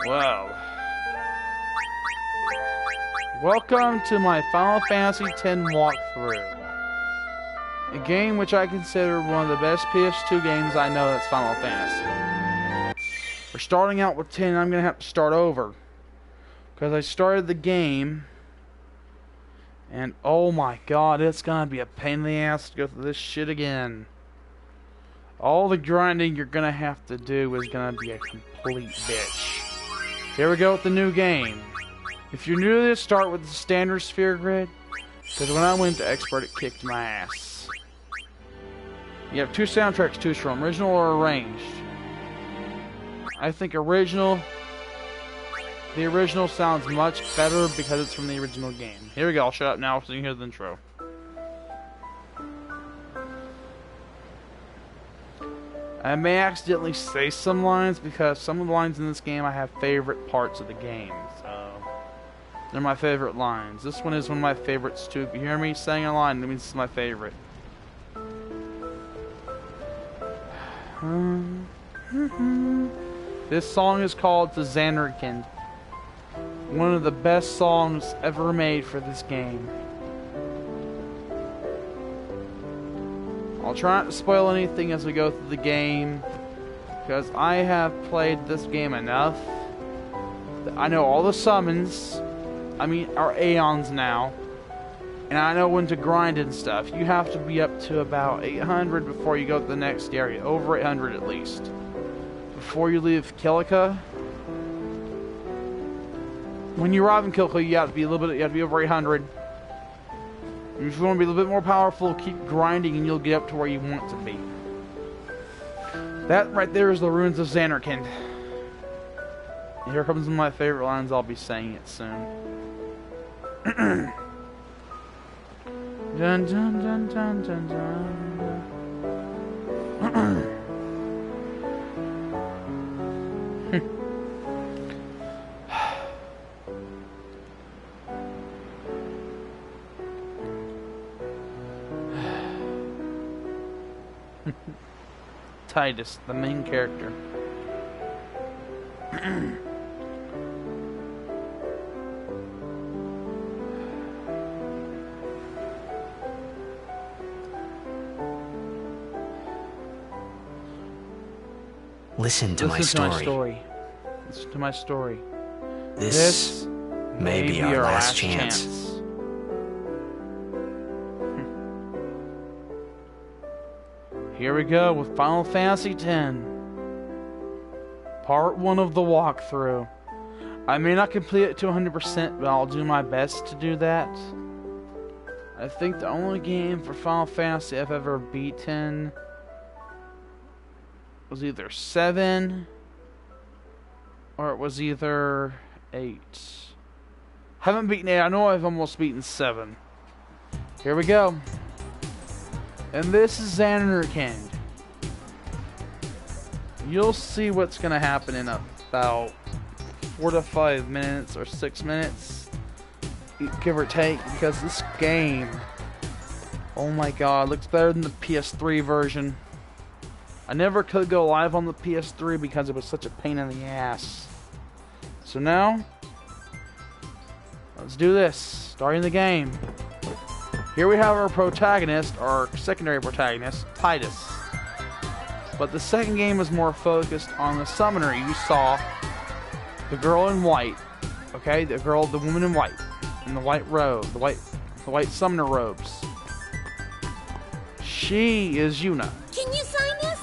Well, welcome to my Final Fantasy X walkthrough. A game which I consider one of the best PS2 games I know, that's Final Fantasy. We're starting out with 10, I'm going to have to start over. Because I started the game, and oh my god, it's going to be a pain in the ass to go through this shit again. All the grinding you're going to have to do is going to be a complete bitch. Here we go with the new game. If you're new to this, start with the standard sphere grid, because when I went to expert, it kicked my ass. You have two soundtracks to choose from, original or arranged. I think original. The original sounds much better because it's from the original game. Here we go, I'll shut up now so you can hear the intro. I may accidentally say some lines because some of the lines in this game I have favorite parts of the game. So they're my favorite lines. This one is one of my favorites too. If you hear me saying a line, that means this is my favorite. This song is called The Zanarkand. One of the best songs ever made for this game. I'll try not to spoil anything as we go through the game, because I have played this game enough that I know all the summons, our Aeons now, and I know when to grind and stuff. You have to be up to about 800 before you go to the next area, over 800 at least. Before you leave Kilika. When you arrive in Kilika, you have to be over 800. If you want to be a little bit more powerful, keep grinding and you'll get up to where you want to be. That right there is the ruins of Zanarkand. Here comes one of my favorite lines, I'll be saying it soon. Dun dun dun dun dun dun. Tidus, the main character. Listen to my story. Listen to my story. This may be our last chance. Here we go with Final Fantasy X. Part 1 of the walkthrough. I may not complete it to 100%, but I'll do my best to do that. I think the only game for Final Fantasy I've ever beaten was either 7 or it was either 8. Haven't beaten 8, I know I've almost beaten 7. Here we go. And this is Zanarkand. You'll see what's going to happen in about 4 to 5 minutes or 6 minutes, give or take, because this game, oh my god, looks better than the PS3 version. I never could go live on the PS3 because it was such a pain in the ass. So now, let's do this. Starting the game. Here we have our protagonist, our secondary protagonist, Tidus. But the second game is more focused on the summoner. You saw the girl in white, okay? The woman in white, in the white robe, the white summoner robes. She is Yuna. Can you sign this?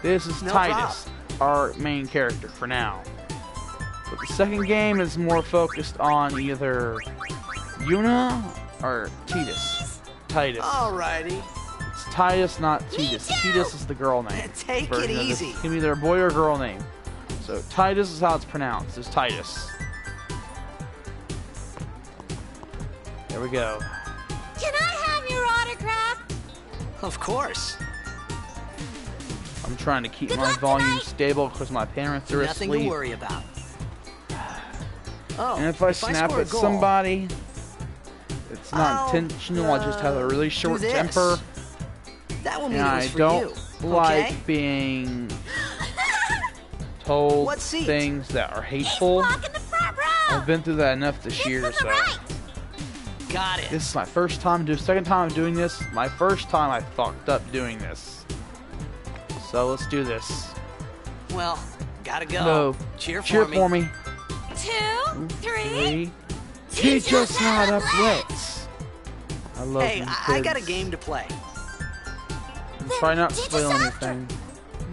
This is Tidus, our main character for now. But the second game is more focused on either Yuna or Tidus. Alrighty. It's Tidus, not Tidus. Tidus is the girl name. Take it easy. It's either a boy or a girl name. So Tidus is how it's pronounced. It's Tidus. There we go. Can I have your autograph? Of course. I'm trying to keep my volume stable because my parents are asleep. Nothing to worry about. Oh, and if I snap at somebody, it's not intentional. I just have a really short temper. That will mean and it was I for don't you, like being told What seat? things that are He's hateful. walking the front row. I've been through that enough this It's year, to the so. right. Got it. This is my first time second time doing this. My first time I fucked up doing this. So let's do this. Well, gotta go. No. Cheer Cheer for me. 2, 3. Teach us how to blitz. I love Hey, you I got a kids. game to play. Try not to Teach spoil us after. anything.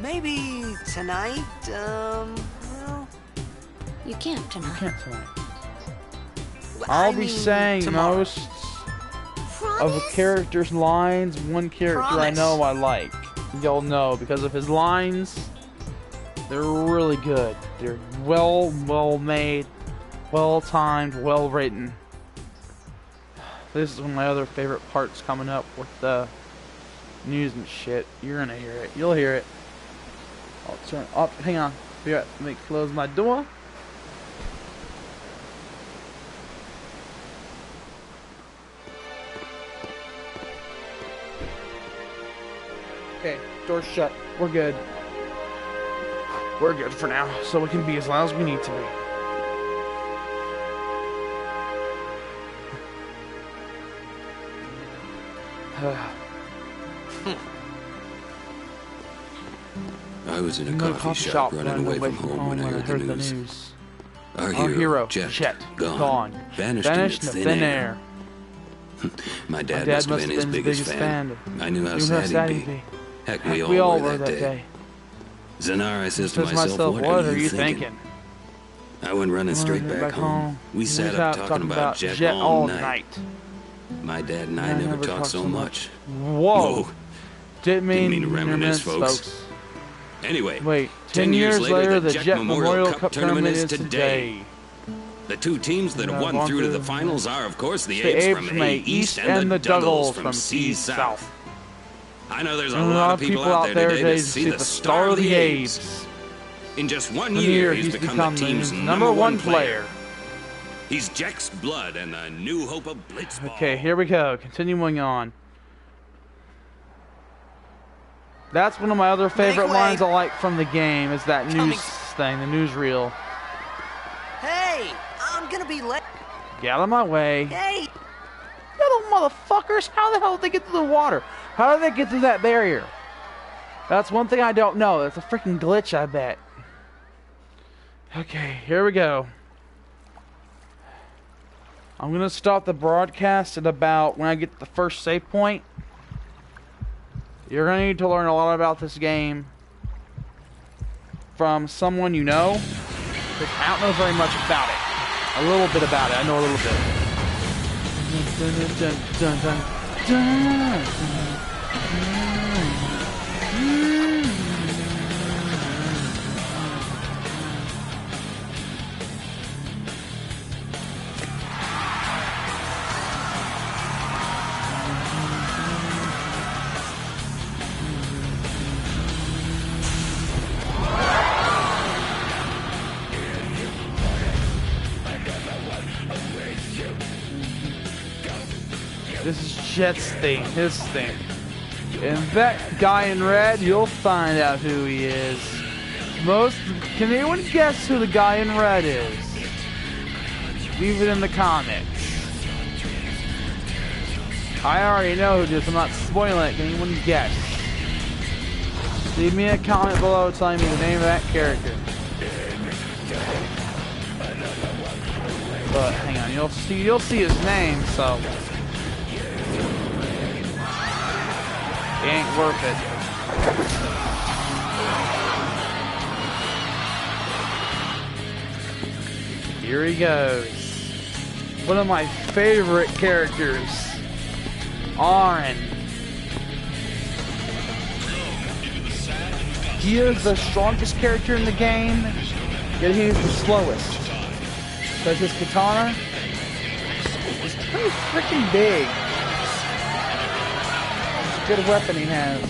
Maybe tonight, well, You can't tonight. Can't tonight. I I'll be mean, saying tomorrow. most of a Promise? character's lines. One character I Promise. know I like. You'll know because of his lines. They're really good. They're well made, well timed, well written. This is one of my other favorite parts coming up with the news and shit. You're gonna hear it. You'll hear it. I'll turn. Oh, hang on. Let me close my door. Okay, door's shut. We're good. We're good for now, so we can be as loud as we need to be. I was in a No coffee shop running away from home when I heard the news. Our hero, Jet, gone. Vanished in the thin air. My dad must have been his biggest fan. I knew how sad he'd be. Heck, we all were that day. Zanara says to myself, what are you thinking? I went running straight back home. We sat up talking about Jet all night. My dad and I never talked so much. Whoa. Didn't mean to reminisce, folks. Anyway, Wait, 10 years later, the Jet Memorial Cup tournament is today. The two teams that have Yeah, won through to the Vonda- finals are, of course, the The Apes from A East and the Duggles from C South. I know there's a lot of people out there today to see the star of the Apes. In just 1 year, he's become the team's number one player. He's Jack's blood and the new hope of Blitzball. Okay, here we go. Continuing on. That's one of my other favorite way. lines I like from the game is that news thing, the newsreel. Hey, I'm gonna be late. Get out of my way. Hey, Little motherfuckers, how the hell did they get through the water? How did they get through that barrier? That's one thing I don't know. That's a freaking glitch, I bet. Okay, here we go. I'm going to stop the broadcast at about when I get to the first save point. You're going to need to learn a lot about this game from someone you know. Because I don't know very much about it. A little bit about it. I know a little bit. Dun, dun, dun, dun, dun, dun, This is Jet's theme, his theme. And that guy in red, you'll find out who he is. Can anyone guess who the guy in red is? Leave it in the comments. I already know who it is, I'm not spoiling it. Can anyone guess? Leave me a comment below telling me the name of that character. But hang on, you'll see his name, so it ain't worth it. Here he goes. One of my favorite characters, Auron. He is the strongest character in the game, yet he is the slowest. Because his katana is pretty freaking big. It's a good weapon he has.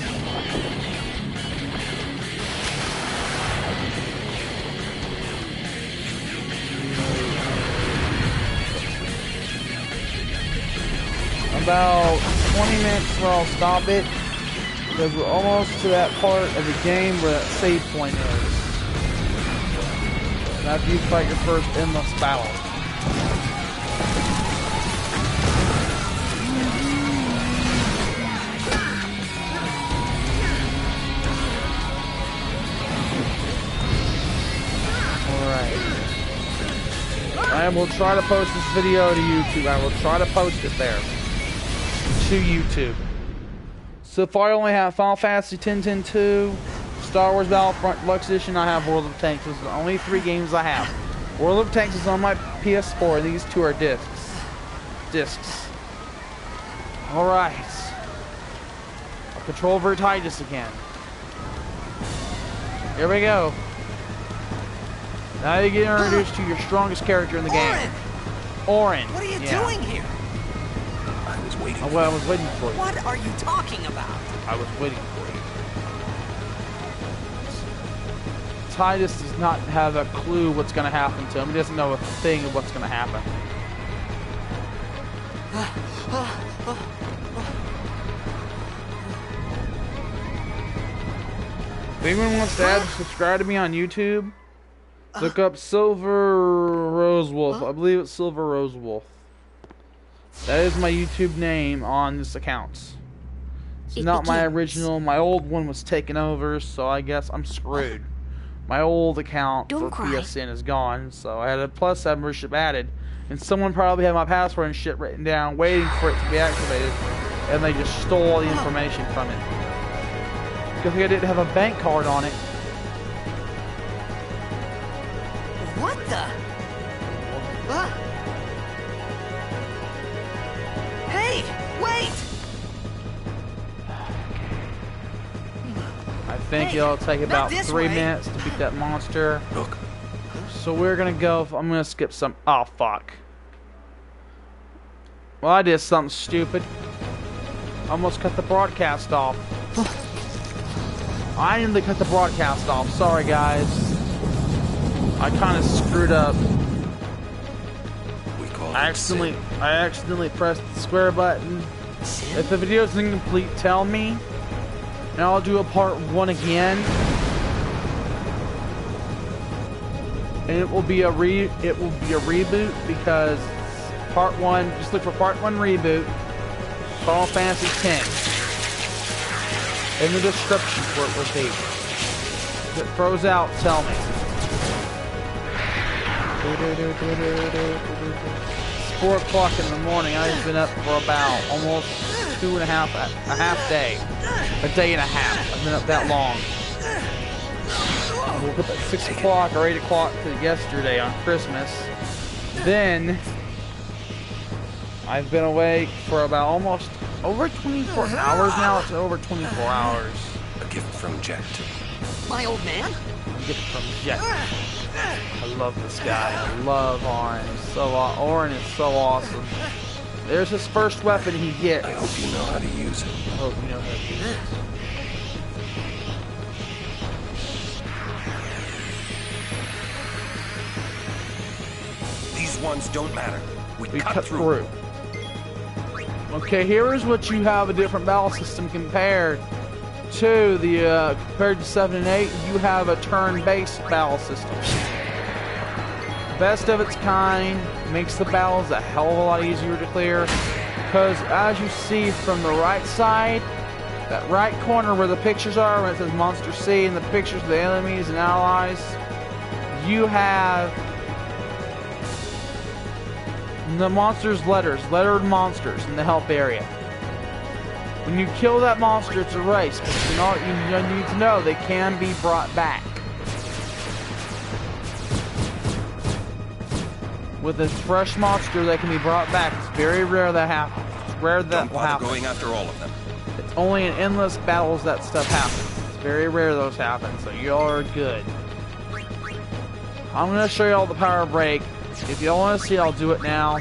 About 20 minutes where I'll stop it. Because we're almost to that part of the game where that save point is. And after you fight your first endless battle. I will try to post this video to YouTube. I will try to post it there. To YouTube. So far I only have Final Fantasy X-10-2, Star Wars Battlefront Deluxe Edition, I have World of Tanks. Those are the only 3 games I have. World of Tanks is on my PS4, and these 2 are discs. Alright. I'll control Vertitus again. Here we go. Now you get introduced to your strongest character in the game. Auron. What are you doing here? I was waiting. Well, I was waiting for you. What are you talking about? I was waiting for you. Tidus does not have a clue what's going to happen to him. He doesn't know a thing of what's going to happen. If anyone wants to subscribe to me on YouTube, look up Silver Rose Wolf. I believe it's Silver Rose Wolf. That is my YouTube name on this account. It's not my original. My old one was taken over, so I guess I'm screwed. My old account for PSN is gone, so I had a Plus membership added. And someone probably had my password and shit written down, waiting for it to be activated. And they just stole all the information from it. Because I didn't have a bank card on it. What the? Hey, wait! I think it'll take about 3 minutes to beat that monster. Look. So we're gonna go. I'm gonna skip some. Oh fuck. Well, I did something stupid. Almost cut the broadcast off. I nearly cut the broadcast off. Sorry, guys. I kind of screwed up. I accidentally pressed the square button. If the video is incomplete, tell me, and I'll do a part 1 again. And it will be a reboot because part 1. Just look for part 1 reboot. Final Fantasy X. In the description for it will be. If it throws out, tell me. It's 4 o'clock in the morning. I've been up for about almost a half day. A day and a half. I've been up that long. I woke up at 6 o'clock or 8 o'clock yesterday on Christmas. Then I've been awake for about almost over 24 hours now. It's over 24 hours. A gift from Jet. My old man? A gift from Jet. I love this guy. I love Auron. Auron is so awesome. There's his first weapon he gets. I hope you know how to use it. I hope you know how to use it. These ones don't matter. We cut through. Okay, here is what you have a different battle system compared to the compared to 7 and 8. You have a turn-based battle system. Best of its kind, makes the battles a hell of a lot easier to clear. Because as you see from the right side, that right corner where the pictures are, when it says Monster C and the pictures of the enemies and allies, you have the monsters' lettered monsters in the help area. When you kill that monster, it's erased, but you need to know they can be brought back. With a fresh monster that can be brought back, it's very rare that happens. It's rare that will happen. Going after all of them. It's only in endless battles that stuff happens. It's very rare those happen, so you're good. I'm gonna show you all the power break. If you don't want to see it, I'll do it now.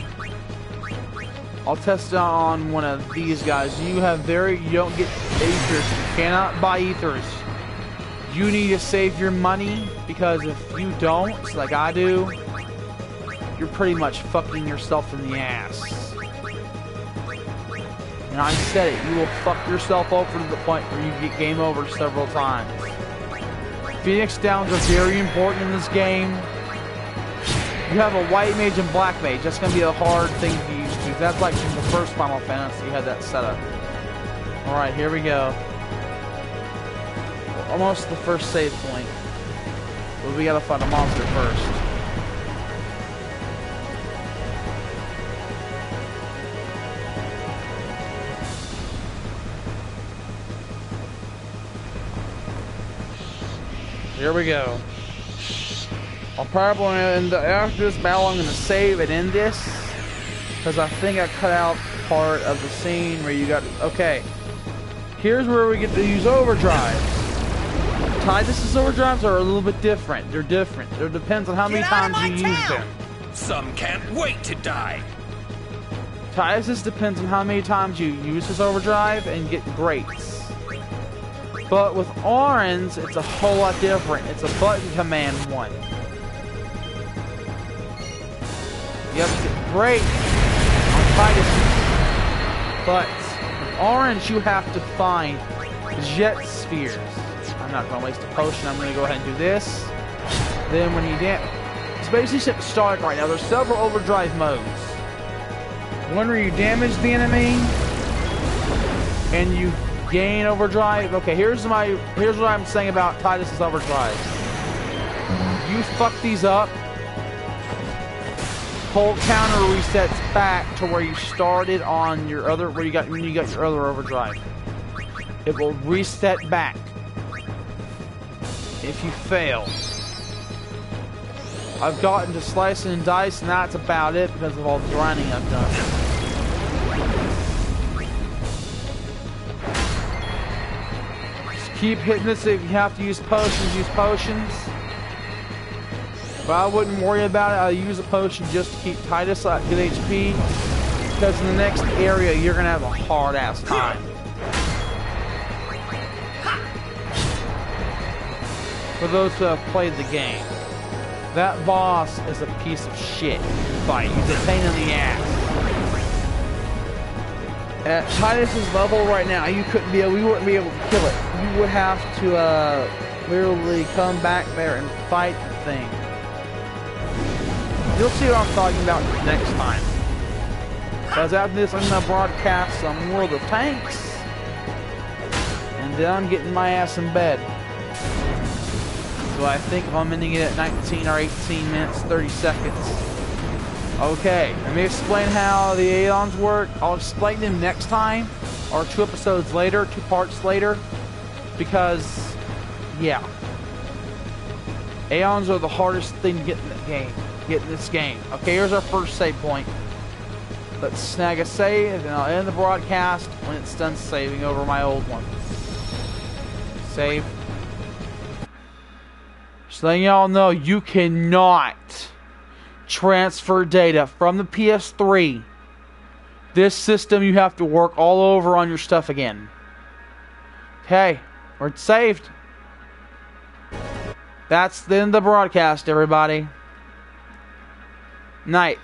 I'll test it on one of these guys. You don't get ethers. You cannot buy ethers. You need to save your money, because if you don't, like I do, you're pretty much fucking yourself in the ass. And I said it, you will fuck yourself over to the point where you get game over several times. Phoenix Downs are very important in this game. you have a white mage and black mage. That's going to be a hard thing to use to. That's like from the first Final Fantasy, you had that setup. Alright, here we go. Almost the first save point. But we gotta fight a monster first. Here we go. I'll probably after this battle I'm gonna save and end this, because I think I cut out part of the scene where you got. Okay, here's where we get to use overdrive. Tidus's overdrives are a little bit different. They're different. It depends on how many times you use them. Some can't wait to die. Tidus's depends on how many times you use his overdrive and get greats. But with Auron's, it's a whole lot different. It's a button command one. You have to get great on Tidus. But with Auron's, you have to find jet spheres. I'm not going to waste a potion. I'm going to go ahead and do this. Then when you it's basically static right now. There's several overdrive modes. One where you damage the enemy and you gain overdrive. Okay, here's what I'm saying about Tidus's overdrive. You fuck these up, whole counter resets back to where you started on your other when you got your other overdrive. It will reset back if you fail. I've gotten to slicing and dicing, and that's about it because of all the grinding I've done. Just keep hitting this. If you have to use potions, use potions. But I wouldn't worry about it. I'll use a potion just to keep Tidus at good HP, because in the next area you're gonna have a hard ass time. For those who have played the game, that boss is a piece of shit to fight. He's a pain in the ass. At Tidus's level right now, we wouldn't be able to kill it. You would have to literally come back there and fight the thing. You'll see what I'm talking about next time. Because after this, I'm going to broadcast some World of Tanks, and then I'm getting my ass in bed. So I think I'm ending it at 19 or 18 minutes, 30 seconds. Okay, let me explain how the Aeons work. I'll explain them next time, or 2 episodes later, 2 parts later. Because, yeah. Aeons are the hardest thing to get in this game. Okay, here's our first save point. Let's snag a save, and I'll end the broadcast when it's done saving over my old one. Save. Just letting y'all know, you cannot transfer data from the PS3. This system, you have to work all over on your stuff again. Okay, we're saved. That's the end of the broadcast, everybody. Night.